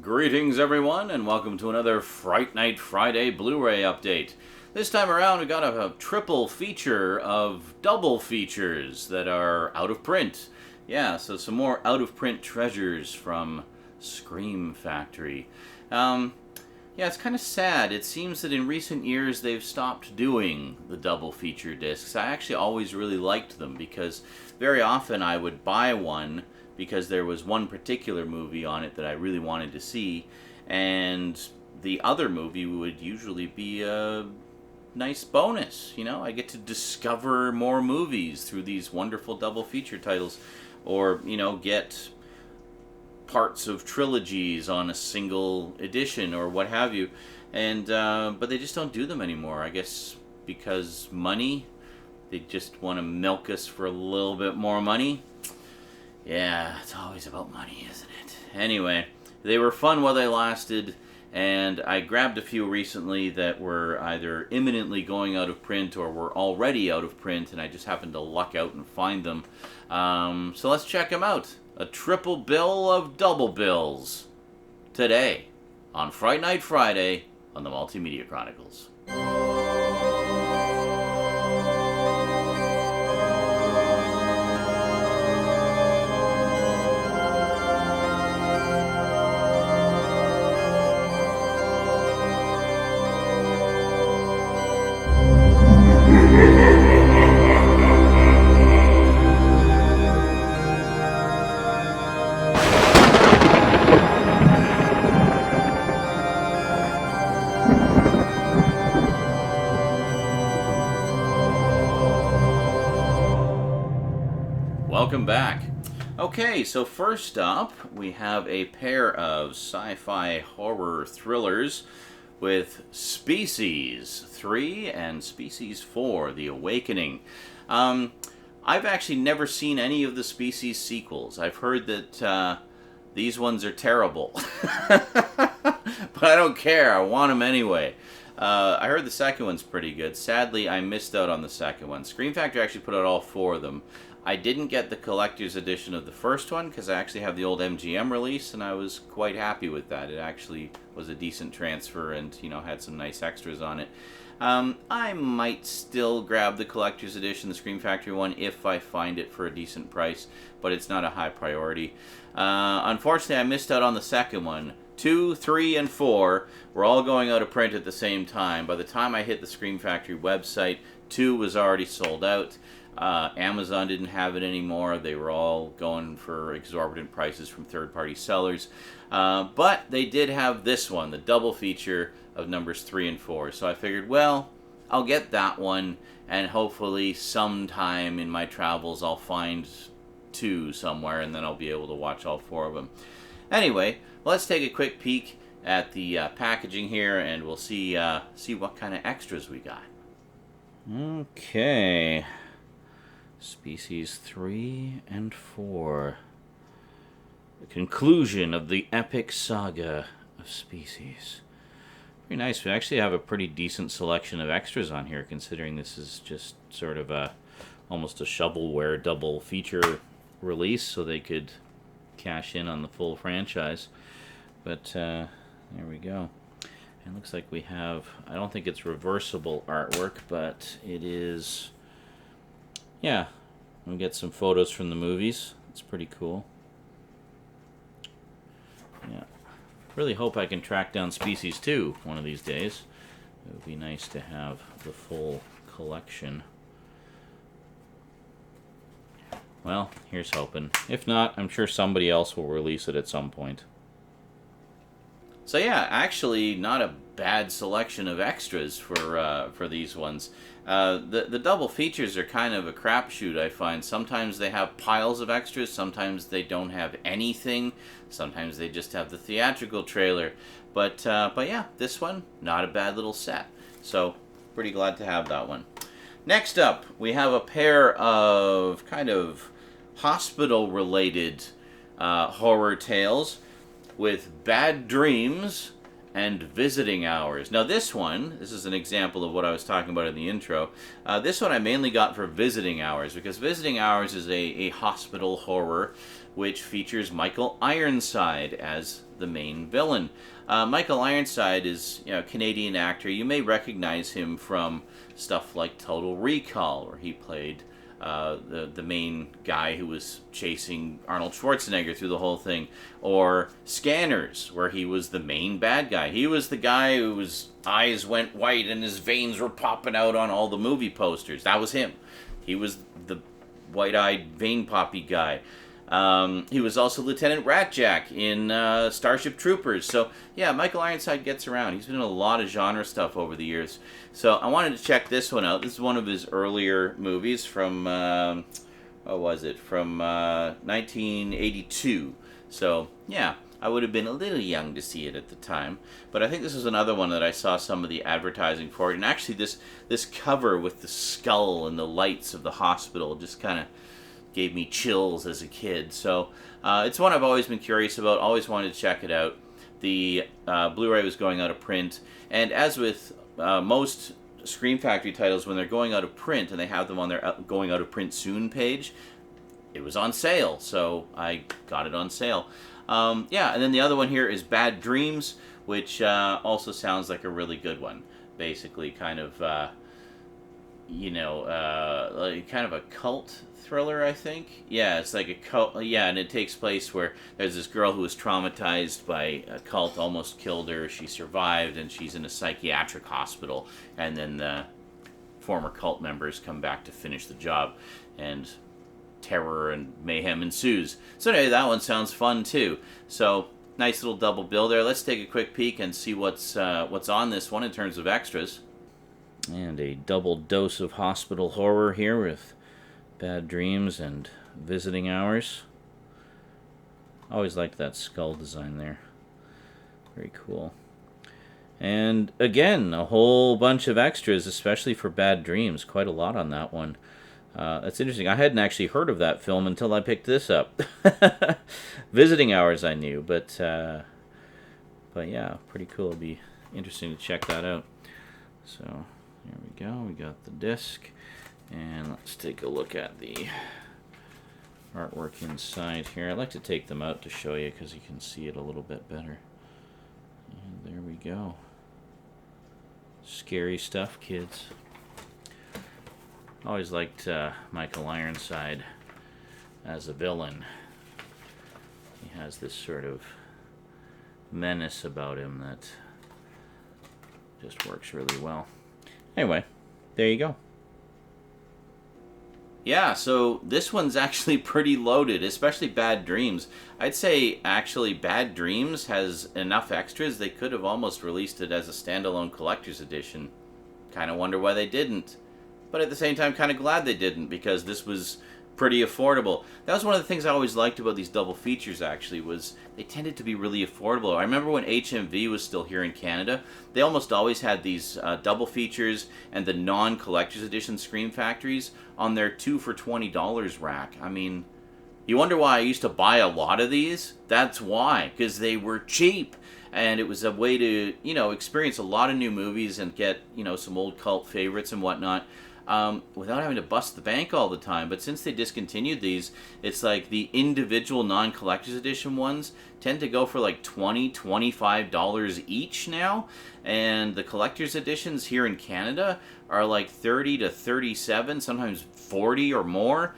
Greetings, everyone, and welcome to another Fright Night Friday Blu-ray update. This time around, we got a triple feature of double features that are out of print. Yeah, so some more out-of-print treasures from Scream Factory. Yeah, it's kind of sad. It seems that in recent years they've stopped doing the double feature discs. I actually always really liked them because very often I would buy one because there was one particular movie on it that I really wanted to see, and the other movie would usually be a nice bonus. You know, I get to discover more movies through these wonderful double feature titles, or, you know, get parts of trilogies on a single edition or what have you. And but they just don't do them anymore, I guess because money. They just want to milk us for a little bit more money. Yeah, it's always about money, isn't it? Anyway, they were fun while they lasted, and I grabbed a few recently that were either imminently going out of print or were already out of print, and I just happened to luck out and find them. So let's check them out. A triple bill of double bills today on Fright Night Friday on the Multimedia Chronicles. Welcome back. Okay, so first up, we have a pair of sci-fi horror thrillers with Species 3 and Species 4, The Awakening. I've actually never seen any of the Species sequels. I've heard that these ones are terrible. But I don't care. I want them anyway. I heard the second one's pretty good. Sadly, I missed out on the second one. Scream Factory actually put out all four of them. I didn't get the collector's edition of the first one because I actually have the old MGM release, and I was quite happy with that. It actually was a decent transfer and, you know, had some nice extras on it. I might still grab the collector's edition, the Scream Factory one, if I find it for a decent price, but it's not a high priority. Unfortunately, I missed out on the second one. 2, 3, and 4 were all going out of print at the same time. By the time I hit the Scream Factory website, 2 was already sold out. Amazon didn't have it anymore. They were all going for exorbitant prices from third-party sellers. But they did have this one, the double feature of numbers 3 and 4. So I figured, well, I'll get that one, and hopefully sometime in my travels I'll find 2 somewhere, and then I'll be able to watch all 4 of them. Anyway, let's take a quick peek at the packaging here, and we'll see what kind of extras we got. Okay. Species 3 and 4. The conclusion of the epic saga of Species. Very nice. We actually have a pretty decent selection of extras on here, considering this is just sort of almost a shovelware double feature release, so they could cash in on the full franchise. But there we go. And it looks like we have, I don't think it's reversible artwork, but it is. Yeah, we get some photos from the movies. It's pretty cool. Yeah, really hope I can track down Species 2 one of these days. It would be nice to have the full collection. Well, here's hoping. If not, I'm sure somebody else will release it at some point. So yeah, actually not a bad selection of extras for these ones. The double features are kind of a crapshoot, I find. Sometimes they have piles of extras, sometimes they don't have anything, sometimes they just have the theatrical trailer. But yeah, this one, not a bad little set. So, pretty glad to have that one. Next up, we have a pair of kind of hospital-related horror tales with Bad Dreams and Visiting Hours. Now this is an example of what I was talking about in the intro. This one I mainly got for Visiting Hours, because Visiting Hours is a hospital horror which features Michael Ironside as the main villain. Michael Ironside is, a Canadian actor. You may recognize him from stuff like Total Recall, where he played the main guy who was chasing Arnold Schwarzenegger through the whole thing, or Scanners, where he was the main bad guy. He was the guy whose eyes went white and his veins were popping out on all the movie posters. That was him. He was the white-eyed vein poppy guy. He was also Lieutenant Ratjack in Starship Troopers. So, yeah, Michael Ironside gets around. He's been in a lot of genre stuff over the years. So, I wanted to check this one out. This is one of his earlier movies from, what was it? From 1982. So, yeah, I would have been a little young to see it at the time. But I think this is another one that I saw some of the advertising for it. And actually, this cover with the skull and the lights of the hospital just kind of gave me chills as a kid. So it's one I've always been curious about, always wanted to check it out. The Blu-ray was going out of print, and as with most Scream Factory titles, when they're going out of print and they have them on their going out of print soon page, it was on sale, so I got it on sale. Yeah, and then the other one here is Bad Dreams, which also sounds like a really good one. Basically kind of like kind of a cult thriller, I think. Yeah, it's like a cult. Yeah, and it takes place where there's this girl who was traumatized by a cult, almost killed her. She survived, and she's in a psychiatric hospital. And then the former cult members come back to finish the job, and terror and mayhem ensues. So anyway, that one sounds fun too. So nice little double bill there. Let's take a quick peek and see what's on this one in terms of extras. And a double dose of hospital horror here with Bad Dreams and Visiting Hours. Always liked that skull design there. Very cool. And again, a whole bunch of extras, especially for Bad Dreams. Quite a lot on that one. That's interesting. I hadn't actually heard of that film until I picked this up. Visiting Hours I knew, but yeah, pretty cool. It'd be interesting to check that out. So here we go. We got the disc. And let's take a look at the artwork inside here. I like to take them out to show you because you can see it a little bit better. And there we go. Scary stuff, kids. Always liked Michael Ironside as a villain. He has this sort of menace about him that just works really well. Anyway, there you go. Yeah, so this one's actually pretty loaded, especially Bad Dreams. I'd say, actually, Bad Dreams has enough extras, they could have almost released it as a standalone collector's edition. Kind of wonder why they didn't. But at the same time, kind of glad they didn't, because this was pretty affordable. That was one of the things I always liked about these double features, actually, was they tended to be really affordable. I remember when HMV was still here in Canada, they almost always had these double features and the non-collector's edition Scream Factories on their 2 for $20 rack. I mean, you wonder why I used to buy a lot of these? That's why, because they were cheap. And it was a way to, experience a lot of new movies and get, some old cult favorites and whatnot. Without having to bust the bank all the time. But since they discontinued these, it's like the individual non-collector's edition ones tend to go for like $20, $25 each now. And the collector's editions here in Canada are like $30 to $37, sometimes $40 or more.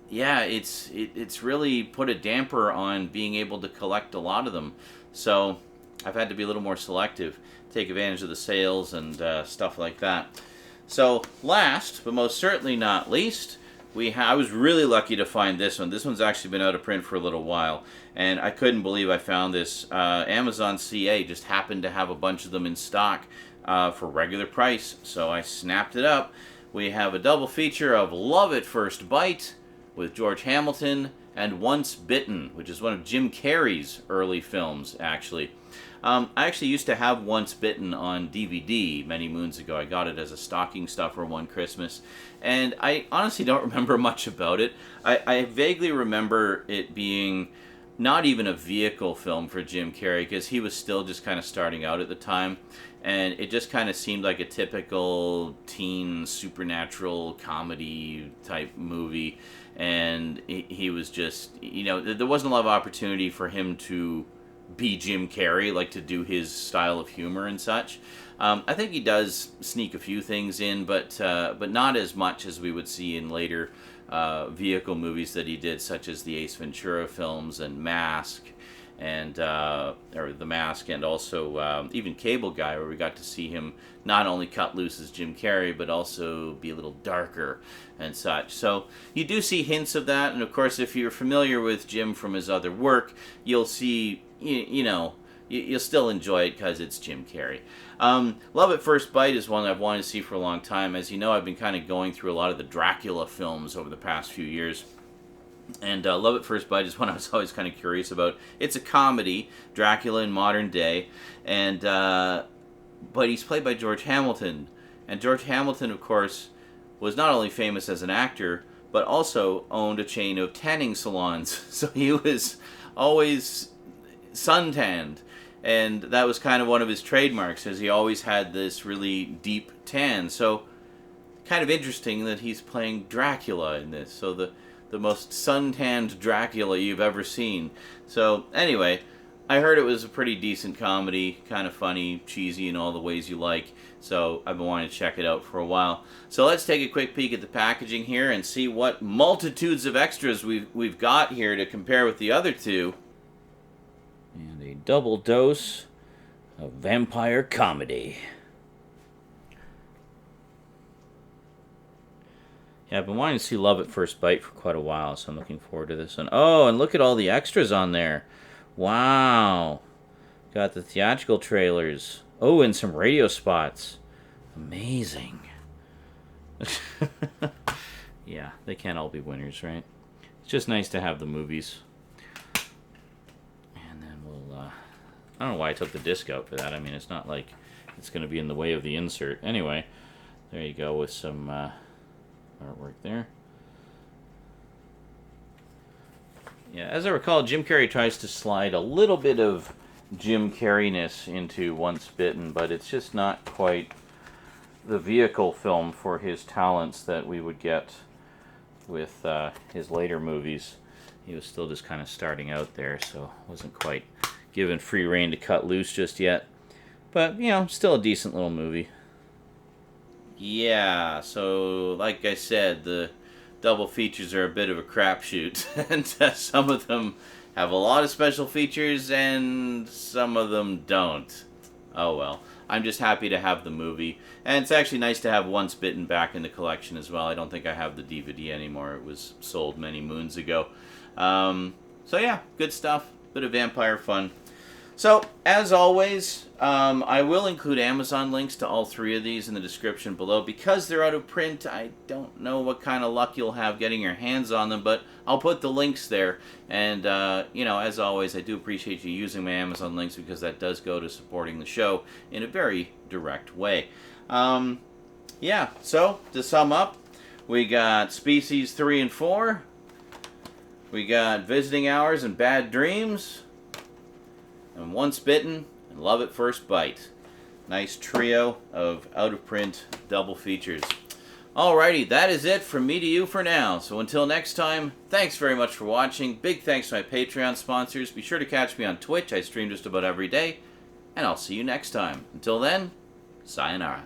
Yeah, it's really put a damper on being able to collect a lot of them. So I've had to be a little more selective, take advantage of the sales and stuff like that. So, last, but most certainly not least, I was really lucky to find this one. This one's actually been out of print for a little while, and I couldn't believe I found this. Amazon CA just happened to have a bunch of them in stock for regular price, so I snapped it up. We have a double feature of Love at First Bite with George Hamilton and Once Bitten, which is one of Jim Carrey's early films, actually. I actually used to have Once Bitten on DVD many moons ago. I got it as a stocking stuffer one Christmas, and I honestly don't remember much about it. I vaguely remember it being not even a vehicle film for Jim Carrey, because he was still just kind of starting out at the time, and it just kind of seemed like a typical teen supernatural comedy type movie, and he was just, there wasn't a lot of opportunity for him to be Jim Carrey, like to do his style of humor and such. I think he does sneak a few things in, but not as much as we would see in later vehicle movies that he did, such as the Ace Ventura films and Mask, and or The Mask, and also even Cable Guy, where we got to see him not only cut loose as Jim Carrey, but also be a little darker and such. So you do see hints of that, and of course, if you're familiar with Jim from his other work, you'll see, you'll still enjoy it because it's Jim Carrey. Love at First Bite is one I've wanted to see for a long time. As you know, I've been kind of going through a lot of the Dracula films over the past few years. And Love at First Bite is one I was always kind of curious about. It's a comedy, Dracula in modern day, and but he's played by George Hamilton. And George Hamilton, of course, was not only famous as an actor, but also owned a chain of tanning salons. So he was always suntanned. And that was kind of one of his trademarks, as he always had this really deep tan. So kind of interesting that he's playing Dracula in this. So the most suntanned Dracula you've ever seen. So anyway, I heard it was a pretty decent comedy, kind of funny, cheesy in all the ways you like. So I've been wanting to check it out for a while. So let's take a quick peek at the packaging here and see what multitudes of extras we've got here to compare with the other two. And a double dose of vampire comedy. Yeah, I've been wanting to see Love at First Bite for quite a while, so I'm looking forward to this one. Oh, and look at all the extras on there. Wow. Got the theatrical trailers. Oh, and some radio spots. Amazing. Yeah, they can't all be winners, right? It's just nice to have the movies. And then we'll... I don't know why I took the disc out for that. I mean, it's not like it's going to be in the way of the insert. Anyway, there you go with some... artwork there. Yeah, as I recall, Jim Carrey tries to slide a little bit of Jim Carrey-ness into Once Bitten, but it's just not quite the vehicle film for his talents that we would get with his later movies. He was still just kind of starting out there, so wasn't quite given free rein to cut loose just yet. But, still a decent little movie. Yeah, so like I said, the double features are a bit of a crapshoot, and some of them have a lot of special features, and some of them don't. Oh well, I'm just happy to have the movie, and it's actually nice to have Once Bitten back in the collection as well. I don't think I have the DVD anymore. It was sold many moons ago. So yeah, good stuff. Bit of vampire fun. So, as always, I will include Amazon links to all three of these in the description below. Because they're out of print, I don't know what kind of luck you'll have getting your hands on them, but I'll put the links there. And, as always, I do appreciate you using my Amazon links because that does go to supporting the show in a very direct way. Yeah, so, to sum up, we got Species 3 and 4. We got Visiting Hours and Bad Dreams. And Once Bitten, and Love at First Bite. Nice trio of out-of-print double features. Alrighty, that is it from me to you for now. So until next time, thanks very much for watching. Big thanks to my Patreon sponsors. Be sure to catch me on Twitch. I stream just about every day. And I'll see you next time. Until then, sayonara.